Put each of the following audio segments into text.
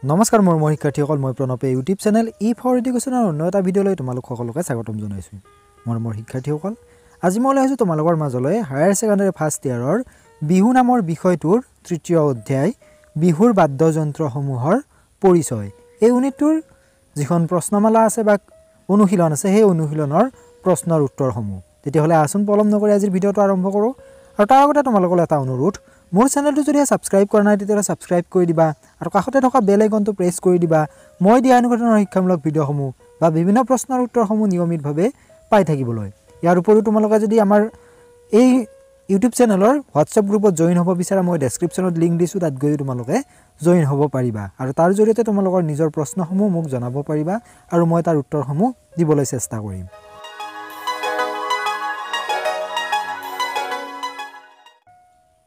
নমস্কাৰ মোৰ শিক্ষাৰ্থীসকল মই প্ৰণৱে ইউটিউব চেনেল ফৰ এডুকেশ্যনৰ অন্য এটা ভিডিঅ'লৈ তোমালোক সকলোকে স্বাগতম জনাইছোঁ। মোৰ শিক্ষাৰ্থীসকল আজি মই লৈ আহিছোঁ তোমালোকৰ মাজলৈ হায়াৰ ছেকেণ্ডাৰী ফাৰ্ষ্ট ইয়াৰৰ বিহু নামৰ বিষয়টোৰ তৃতীয় অধ্যায় বিহুৰ বাদ্যযন্ত্ৰসমূহৰ পৰিচয়। এই ইউনিটটোৰ যিখন প্ৰশ্নমালা আছে বা অনুশীলন আছে সেই অনুশীলনৰ প্ৰশ্নৰ উত্তৰসমূহ। তেতিয়াহ'লে আসুন পলম নকৰি আজিৰ ভিডিঅ'টো আৰম্ভ কৰোঁ। আৰু তাৰ আগতে তোমালোকৰ এটা অনুৰোধ, মোৰ চেনেলটো যদি ছাবস্ক্ৰাইব কৰা নাই তেতিয়াহ'লে ছাবস্ক্ৰাইব কৰি দিবা আৰু কাষতে থকা বেল আইকনটো প্ৰেছ কৰি দিবা। মই দিয়া এনেকুৱা ধৰণৰ শিক্ষামূলক ভিডিঅ'সমূহ বা বিভিন্ন প্ৰশ্নৰ উত্তৰসমূহ নিয়মিতভাৱে পাই থাকিবলৈ। ইয়াৰ উপৰিও তোমালোকে যদি আমাৰ এই ইউটিউব চেনেলৰ হোৱাটছএপ গ্ৰুপত জইন হ'ব বিচাৰা মই ডেছক্ৰিপশ্যনত লিংক দিছোঁ, তাত গৈ তোমালোকে জইন হ'ব পাৰিবা আৰু তাৰ জৰিয়তে তোমালোকৰ নিজৰ প্ৰশ্নসমূহ মোক জনাব পাৰিবা আৰু মই তাৰ উত্তৰসমূহ দিবলৈ চেষ্টা কৰিম।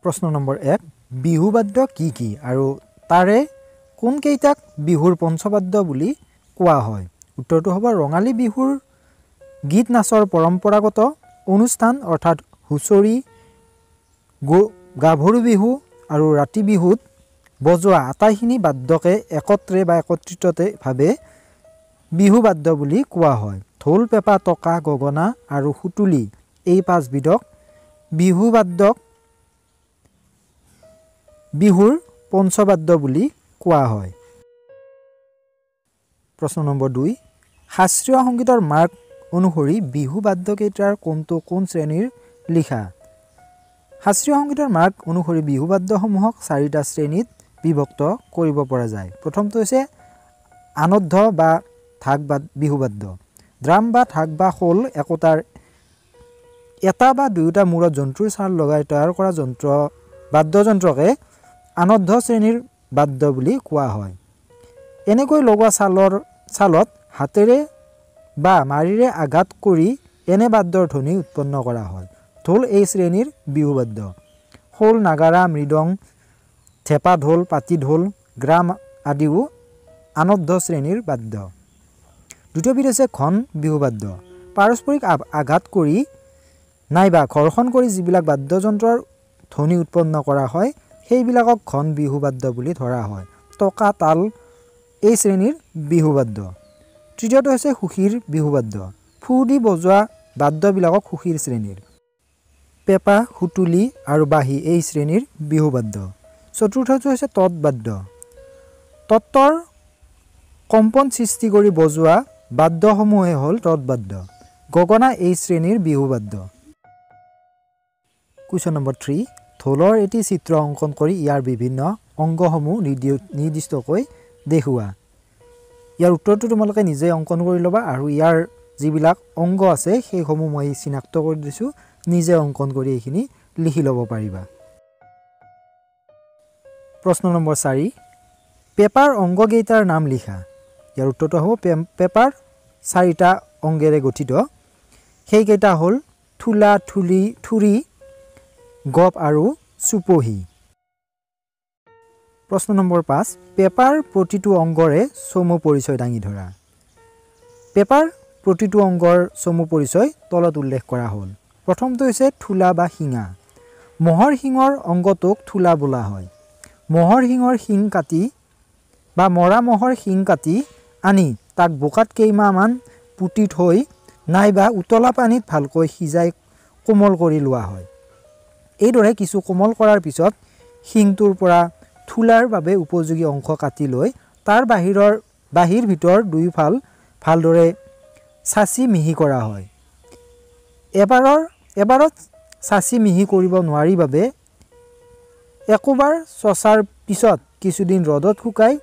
প্ৰশ্ন নম্বৰ 1, বিহু বাদ্য কি কি আৰু তাৰে কোনকেইটাক বিহুৰ পঞ্চবাদ্য বুলি কোৱা হয়? উত্তৰটো হ'ব ৰঙালী বিহুৰ গীত নাচৰ পৰম্পৰাগত অনুষ্ঠান অৰ্থাৎ হুঁচৰি, গাভৰু বিহু আৰু ৰাতি বিহুত বজোৱা আটাইখিনি বাদ্যকে একত্ৰে বা একত্ৰিতভাৱে বিহু বাদ্য বুলি কোৱা হয়। ঢোল, পেঁপা, টকা, গগনা আৰু সুতুলি এই 5 বিধক বিহু বাদ্যক বিহুৰ পঞ্চবাদ্য বুলি কোৱা হয়। প্ৰশ্ন নম্বৰ 2, শাস্ত্ৰীয় সংগীতৰ মাৰ্গ অনুসৰি বিহু বাদ্যকেইটাৰ কোন শ্ৰেণীৰ লিখা? শাস্ত্ৰীয় সংগীতৰ মাৰ্গ অনুসৰি বিহু বাদ্যসমূহক 4টা শ্ৰেণীত বিভক্ত কৰিব পৰা যায়। প্ৰথমটো হৈছে আনদ্ধ বা ঢাক বিহু বাদ্য। ড্ৰাম বা ঢাক বা খোল একোটাৰ এটা বা দুয়োটা মূৰত জন্তুৰ ছাল লগাই তৈয়াৰ কৰা বাদ্যযন্ত্ৰকে আনদ্ধ শ্ৰেণীৰ বাদ্য বুলি কোৱা হয়। এনেকৈ লগোৱা ছালত হাতেৰে বা মাৰিৰে আঘাত কৰি এনে বাদ্যৰ ধ্বনি উৎপন্ন কৰা হয়। ঢোল এই শ্ৰেণীৰ বিহু বাদ্য। খোল, নাগাৰা, মৃদং, থেপা ঢোল, পাতি ঢোল, গ্ৰাম আদিও আনদ্ধ শ্ৰেণীৰ বাদ্য। দ্বিতীয়বিধ হৈছে ঘন বিহু বাদ্য। পাৰস্পৰিক আঘাত কৰি নাইবা ঘৰ্ষণ কৰি যিবিলাক বাদ্যযন্ত্ৰৰ ধ্বনি উৎপন্ন কৰা হয় সেইবিলাকক ঘন বিহু বাদ্য বুলি ধৰা হয়। টকা, তাল এই শ্ৰেণীৰ বিহু বাদ্য। তৃতীয়টো হৈছে সুশীৰ বিহু বাদ্য। ফু দি বজোৱা বাদ্যবিলাকক সুশীৰ শ্ৰেণীৰ। পেঁপা, সুতুলি আৰু বাঁহী এই শ্ৰেণীৰ বিহু বাদ্য। চতুৰ্থটো হৈছে তৎ বাদ্য। তত্ত্বৰ কম্পন সৃষ্টি কৰি বজোৱা বাদ্যসমূহে হ'ল তৎ বাদ্য। গগনা এই শ্ৰেণীৰ বিহু বাদ্য। কুৱেশ্যন নম্বৰ 3, ঢোলৰ এটি চিত্ৰ অংকন কৰি ইয়াৰ বিভিন্ন অংগসমূহ নিৰ্দিষ্টকৈ দেখুওৱা। ইয়াৰ উত্তৰটো তোমালোকে নিজে অংকন কৰি ল'বা আৰু ইয়াৰ যিবিলাক অংগ আছে সেইসমূহ মই চিনাক্ত কৰি দিছোঁ, নিজে অংকন কৰি এইখিনি লিখি ল'ব পাৰিবা। প্ৰশ্ন নম্বৰ 4, পেঁপাৰ অংগকেইটাৰ নাম লিখা। ইয়াৰ উত্তৰটো হ'ব পেঁপাৰ 4টা অংগেৰে গঠিত। সেইকেইটা হ'ল থোলা, থুৰি, গপ আৰু চুপহী। প্ৰশ্ন নম্বৰ 5, পেঁপাৰ প্ৰতিটো অংগৰে চমু পৰিচয় দাঙি ধৰা। পেঁপাৰ প্ৰতিটো অংগৰ চমু পৰিচয় তলত উল্লেখ কৰা হ'ল। প্ৰথমটো হৈছে থোলা বা শিঙা। ম'হৰ শিঙৰ অংগটোক থোলা বোলা হয়। ম'হৰ শিঙৰ শিং কাটি বা মৰা ম'হৰ শিং কাটি আনি তাক বোকাত কেইমাহমান পুতি থৈ নাইবা উতলা পানীত ভালকৈ সিজাই কোমল কৰি লোৱা হয়। এইদৰে কিছু কোমল কৰাৰ পিছত শিংটোৰ পৰা থোলাৰ বাবে উপযোগী অংশ কাটি লৈ তাৰ বাহিৰ ভিতৰ দুয়োফাল ভালদৰে চাচি মিহি কৰা হয়। এবাৰত চাচি মিহি কৰিব নোৱাৰি বাবে একোবাৰ চচাৰ পিছত কিছুদিন ৰ'দত শুকাই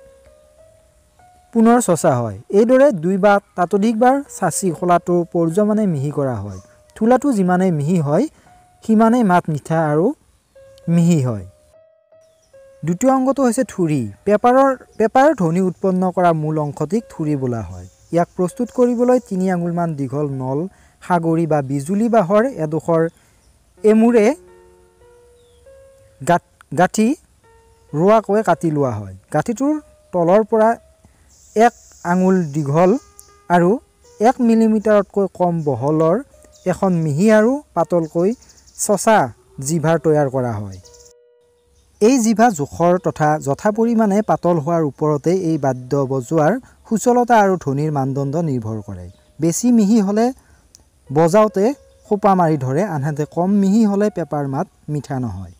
পুনৰ চচা হয়। এইদৰে 2 বা ততোধিকবাৰ চাচি খোলাটো পৰ্যমানে মিহি কৰা হয়। থোলাটো যিমানেই মিহি হয় সিমানেই মাত মিঠা আৰু মিহি হয়। দ্বিতীয় অংগটো হৈছে থুৰি। পেঁপাৰ ধ্বনি উৎপন্ন কৰা মূল অংশটিক থুৰি বোলা হয়। ইয়াক প্ৰস্তুত কৰিবলৈ 3 আঙুলমান দীঘল নল, সাগৰি বা বিজুলী বাঁহৰ এডোখৰ এমূৰে গাঁঠি ৰোৱাকৈ কাটি লোৱা হয়। গাঁঠিটোৰ তলৰ পৰা 1 আঙুল দীঘল আৰু 1 মিলিমিটাৰতকৈ কম বহলৰ এখন মিহি আৰু পাতলকৈ চচা জিভাৰ তৈয়াৰ কৰা হয়। এই জিভা জোখৰ তথা যথা পৰিমাণে পাতল হোৱাৰ ওপৰতে এই বাদ্য বজোৱাৰ সুচলতা আৰু ধ্বনিৰ মানদণ্ড নিৰ্ভৰ কৰে। বেছি মিহি হ'লে বজাওঁতে খোপা মাৰি ধৰে, আনহাতে কম মিহি হ'লে পেঁপাৰ মাত মিঠা নহয়।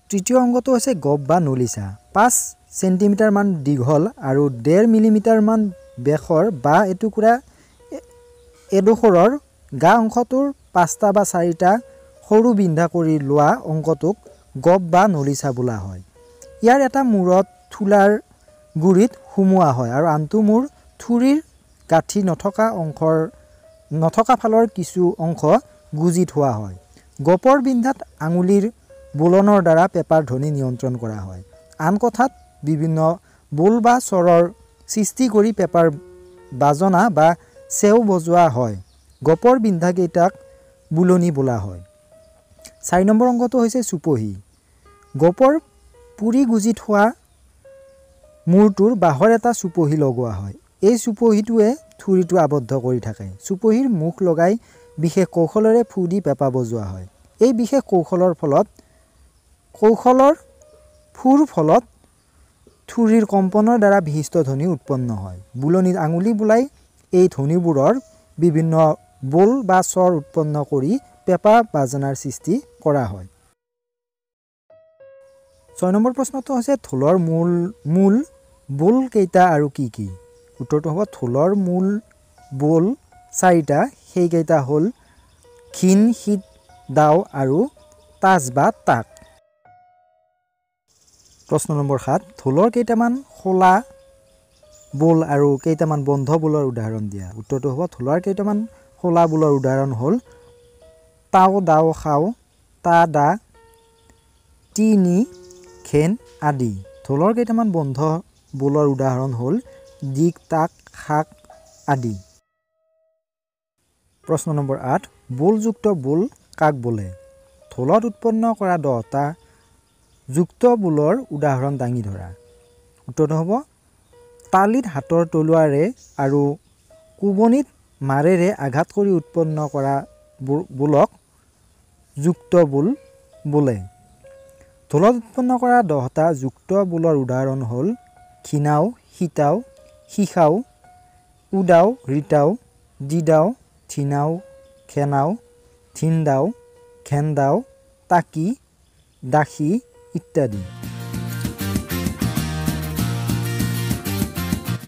তৃতীয় অংগটো হৈছে গপ বা নলিচা। 5 চেণ্টিমিটাৰ মান দীঘল আৰু 1.5 মিলিমিটাৰ মান বেখৰ বা এটুকুৰা এডোখৰৰ গা অংশটোৰ 5টা বা 4টা সৰু বিন্ধা কৰি লোৱা অংগটোক গপ বা নলিচা বোলা হয়। ইয়াৰ এটা মূৰত থোলাৰ গুৰিত সুমোৱা হয় আৰু আনটো মূৰ থুৰিৰ গাঁঠি নথকা ফালৰ কিছু অংশ গুজি থোৱা হয়। গপৰ বিন্ধাত আঙুলিৰ বোলনৰ দ্বাৰা পেঁপাৰ ধ্বনি নিয়ন্ত্ৰণ কৰা হয়। আন কথাত বিভিন্ন বোল বা স্বৰৰ সৃষ্টি কৰি পেঁপাৰ বাজনা বা চেও বজোৱা হয়। গপৰ বিন্ধাকেইটাক বুলনি বোলা হয়। 4 নম্বৰ অংগটো হৈছে চুপহী। গপৰ পুৰি গুজি থোৱা মূৰটোৰ বাঁহৰ এটা চুপহী লগোৱা হয়। এই চুপহীটোৱে থুৰিটো আবদ্ধ কৰি থাকে। চুপহীৰ মুখ লগাই বিশেষ কৌশলেৰে ফু দি পেঁপা বজোৱা হয়। এই বিশেষ কৌশলৰ ফুৰ ফলত থুৰিৰ কম্পনৰ দ্বাৰা বিশিষ্ট ধ্বনি উৎপন্ন হয়। বুলনিত আঙুলি বোলাই এই ধ্বনিবোৰৰ বিভিন্ন বোল বা স্বৰ উৎপন্ন কৰি পেঁপা বাজনাৰ সৃষ্টি কৰা হয়। 6 নম্বৰ প্ৰশ্নটো হৈছে ঢোলৰ মূল বোল কেইটা আৰু কি কি? উত্তৰটো হ'ব ঢোলৰ মূল বোল 4টা, সেইকেইটা হ'ল ঘিন, শীত, দাও আৰু তাজ বা তাক। প্ৰশ্ন নম্বৰ 7, ঢোলৰ কেইটামান খোলা বোল আৰু কেইটামান বন্ধ বোলৰ উদাহৰণ দিয়া। উত্তৰটো হ'ব ঢোলৰ কেইটামান খোলা বোলৰ উদাহৰণ হ'ল তাও, দাও, খাও, তা, দা, টি, নি, ঘেন আদি। ঢোলৰ কেইটামান বন্ধ বোলৰ উদাহৰণ হ'ল দিক, তাক, শাক আদি। প্ৰশ্ন নম্বৰ 8, বোলযুক্ত বোল কাক বোলে? ঢোলত উৎপন্ন কৰা 10টা যুক্ত বোলৰ উদাহৰণ দাঙি ধৰা। উত্তৰটো হ'ব তালিত হাতৰ তলুৱাৰে আৰু কোবনিত মাৰেৰে আঘাত কৰি উৎপন্ন কৰা বোলক যুক্ত বোল বোলে। ঢোলত উৎপন্ন কৰা 10টা যুক্ত বোলৰ উদাহৰণ হ'ল ঘিনাও, সীতাও, সীসাও, উদাও, ৰিতাও, দিদাও, ধিনাও, ঘেনাও, ধিনদাও, ঘেনদাও, তাকি, দাসী ইত্যাদি।